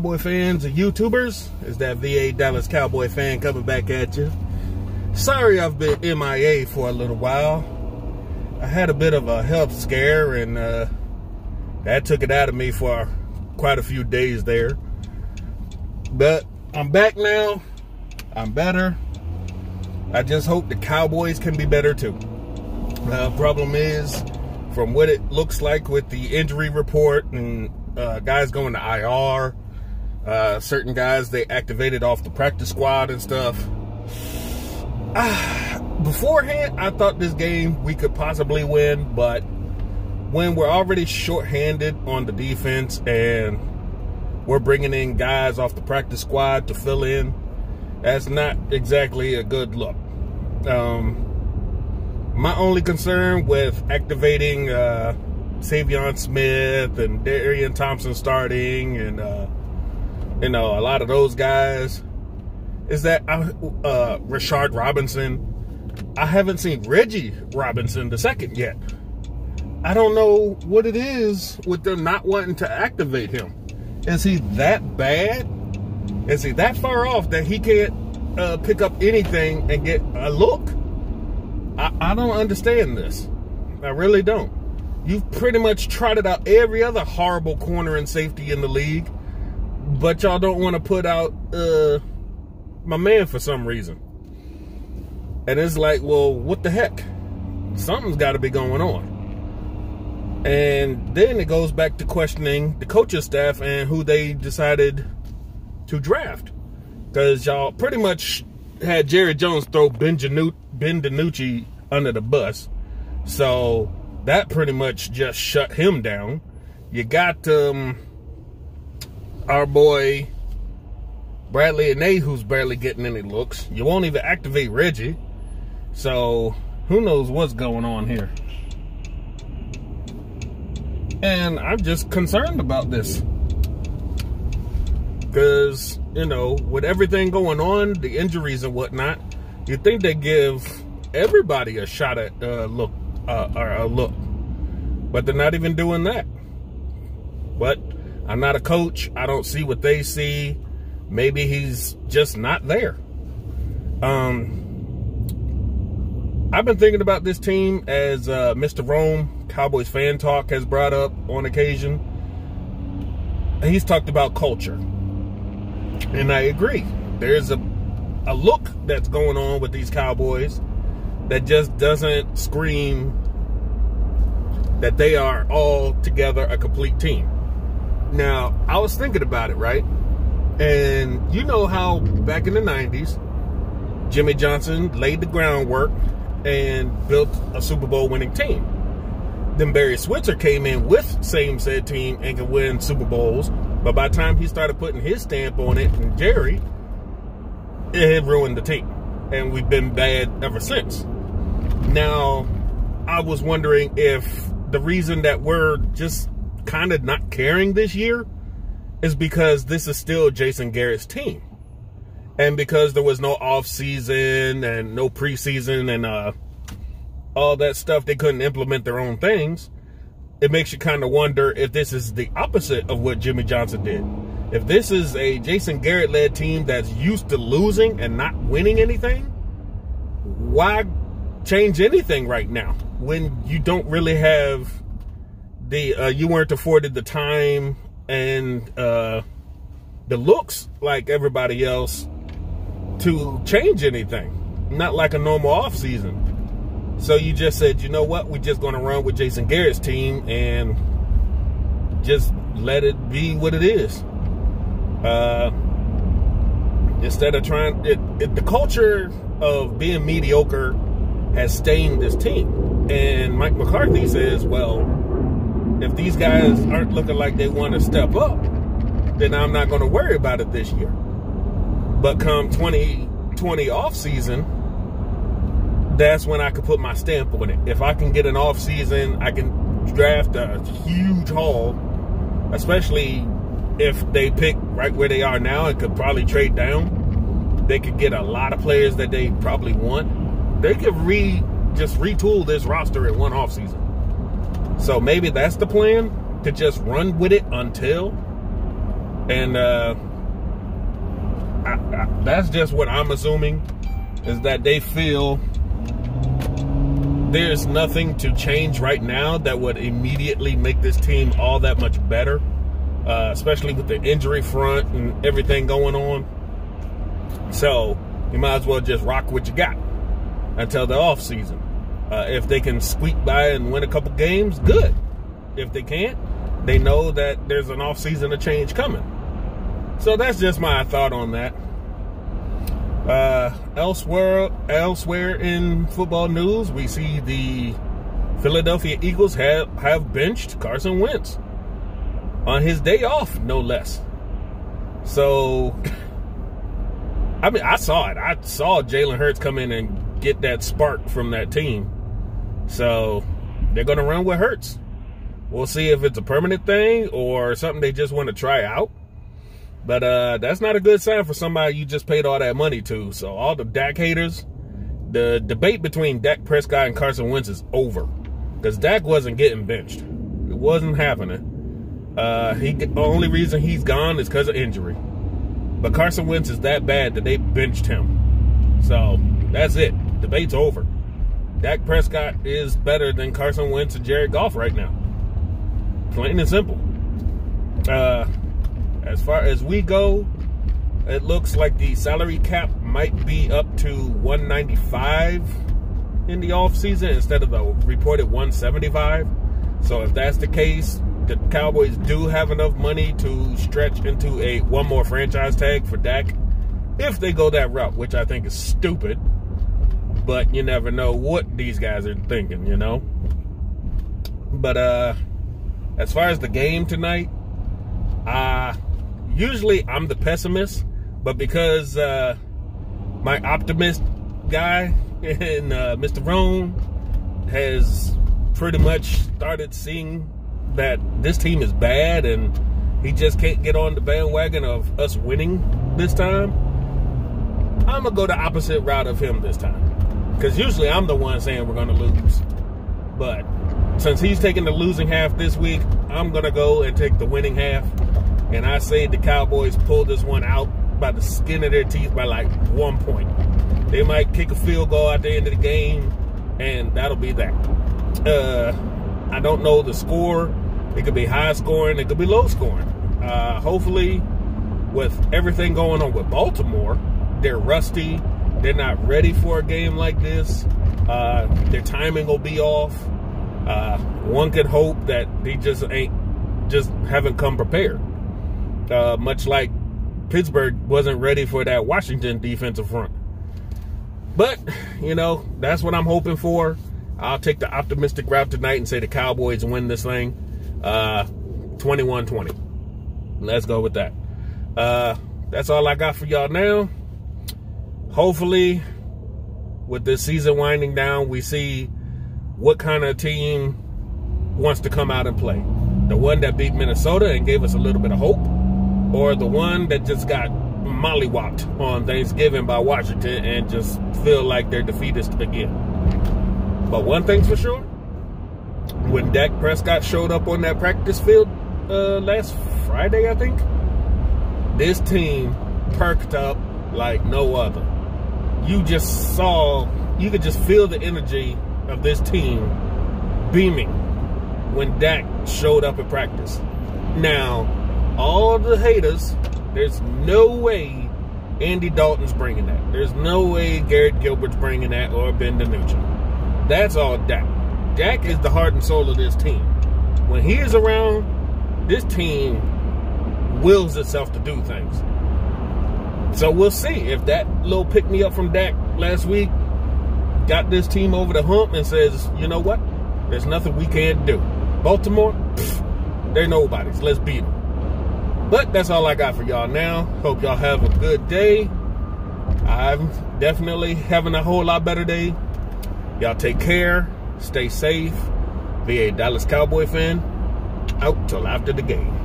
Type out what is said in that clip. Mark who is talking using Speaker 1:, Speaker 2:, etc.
Speaker 1: Cowboy fans and YouTubers? It's that VA Dallas Cowboy fan coming back at you. Sorry I've been MIA for a little while. I had a bit of a health scare, and that took it out of me for quite a few days there. But I'm back now. I'm better. I just hope the Cowboys can be better too. Problem is, from what it looks like with the injury report and guys going to IR, certain guys they activated off the practice squad and stuff. Beforehand, I thought this game we could possibly win, but when we're already shorthanded on the defense and we're bringing in guys off the practice squad to fill in, that's not exactly a good look. My only concern with activating Savion Smith and Darian Thompson starting and a lot of those guys is that Rashard Robinson, I haven't seen Reggie Robinson II yet. I don't know what it is with them not wanting to activate him. Is he that bad? Is he that far off that he can't pick up anything and get a look? I don't understand this. I really don't. You've pretty much trotted out every other horrible corner and safety in the league, but y'all don't want to put out my man for some reason. And it's like, well, what the heck? Something's got to be going on. And then it goes back to questioning the coaching staff and who they decided to draft. Because y'all pretty much had Jerry Jones throw Ben DiNucci under the bus. So that pretty much just shut him down. You got our boy Bradley Anae, who's barely getting any looks. You won't even activate Reggie. So who knows what's going on here. And I'm just concerned about this. Because, you know, with everything going on, the injuries and whatnot, you'd think they give everybody a shot at a look. But they're not even doing that. But I'm not a coach. I don't see what they see. Maybe he's just not there. I've been thinking about this team as Mr. Rome, Cowboys Fan Talk, has brought up on occasion. He's talked about culture. And I agree. There's a look that's going on with these Cowboys that just doesn't scream that they are all together a complete team. Now, I was thinking about it, right? And you know how back in the 90s, Jimmy Johnson laid the groundwork and built a Super Bowl winning team. Then Barry Switzer came in with same said team and could win Super Bowls. But by the time he started putting his stamp on it, and Jerry, it had ruined the team. And we've been bad ever since. Now, I was wondering if the reason that we're just kind of not caring this year is because this is still Jason Garrett's team. And because there was no off-season and no preseason and all that stuff, they couldn't implement their own things. It makes you kind of wonder if this is the opposite of what Jimmy Johnson did. If this is a Jason Garrett-led team that's used to losing and not winning anything, why change anything right now when you don't really have the, you weren't afforded the time and the looks like everybody else to change anything? Not like a normal offseason. So you just said, you know what, we're just going to run with Jason Garrett's team and just let it be what it is. Instead of trying, the culture of being mediocre has stained this team. And Mike McCarthy says, well, if these guys aren't looking like they want to step up, then I'm not going to worry about it this year. But come 2020 offseason, that's when I could put my stamp on it. If I can get an off season, I can draft a huge haul, especially if they pick right where they are now and could probably trade down. They could get a lot of players that they probably want. They could just retool this roster in one off season. So maybe that's the plan, to just run with it until. And that's just what I'm assuming, is that they feel there's nothing to change right now that would immediately make this team all that much better, especially with the injury front and everything going on. So you might as well just rock what you got until the off season. If they can squeak by and win a couple games, good. If they can't, they know that there's an off season of change coming. So that's just my thought on that. Elsewhere in football news, we see the Philadelphia Eagles have benched Carson Wentz on his day off, no less. So, I mean, I saw it. I saw Jalen Hurts come in and get that spark from that team. So, they're going to run with Hurts. We'll see if it's a permanent thing or something they just want to try out. But that's not a good sign for somebody you just paid all that money to. So all the Dak haters, the debate between Dak Prescott and Carson Wentz is over. Because Dak wasn't getting benched. It wasn't happening. The only reason he's gone is because of injury. But Carson Wentz is that bad that they benched him. So that's it. Debate's over. Dak Prescott is better than Carson Wentz and Jared Goff right now. Plain and simple. As far as we go, it looks like the salary cap might be up to $195 in the offseason instead of the reported $175. So if that's the case, the Cowboys do have enough money to stretch into one more franchise tag for Dak if they go that route, which I think is stupid. But you never know what these guys are thinking, you know. But as far as the game tonight, usually I'm the pessimist, but because my optimist guy and Mr. Rome has pretty much started seeing that this team is bad and he just can't get on the bandwagon of us winning this time, I'm going to go the opposite route of him this time. Because usually I'm the one saying we're going to lose. But since he's taking the losing half this week, I'm going to go and take the winning half. And I say the Cowboys pull this one out by the skin of their teeth by like 1 point. They might kick a field goal at the end of the game, and that'll be that. I don't know the score. It could be high scoring. It could be low scoring. Hopefully, with everything going on with Baltimore, they're rusty. They're not ready for a game like this. Their timing will be off. One could hope that they just haven't come prepared. Much like Pittsburgh wasn't ready for that Washington defensive front. But, you know, that's what I'm hoping for. I'll take the optimistic route tonight and say the Cowboys win this thing 21-20. Let's go with that. That's all I got for y'all now. Hopefully, with this season winding down, we see what kind of team wants to come out and play. The one that beat Minnesota and gave us a little bit of hope, or the one that just got mollywopped on Thanksgiving by Washington and just feel like they're defeatist again. But one thing's for sure, when Dak Prescott showed up on that practice field last Friday, I think, this team perked up like no other. You could just feel the energy of this team beaming when Dak showed up at practice. Now, all the haters, there's no way Andy Dalton's bringing that. There's no way Garrett Gilbert's bringing that, or Ben DiNucci. That's all Dak. Dak is the heart and soul of this team. When he is around, this team wills itself to do things. So we'll see if that little pick-me-up from Dak last week got this team over the hump and says, you know what? There's nothing we can't do. Baltimore, they're nobodies. Let's beat them. But that's all I got for y'all now. Hope y'all have a good day. I'm definitely having a whole lot better day. Y'all take care. Stay safe. Be a Dallas Cowboy fan. Out till after the game.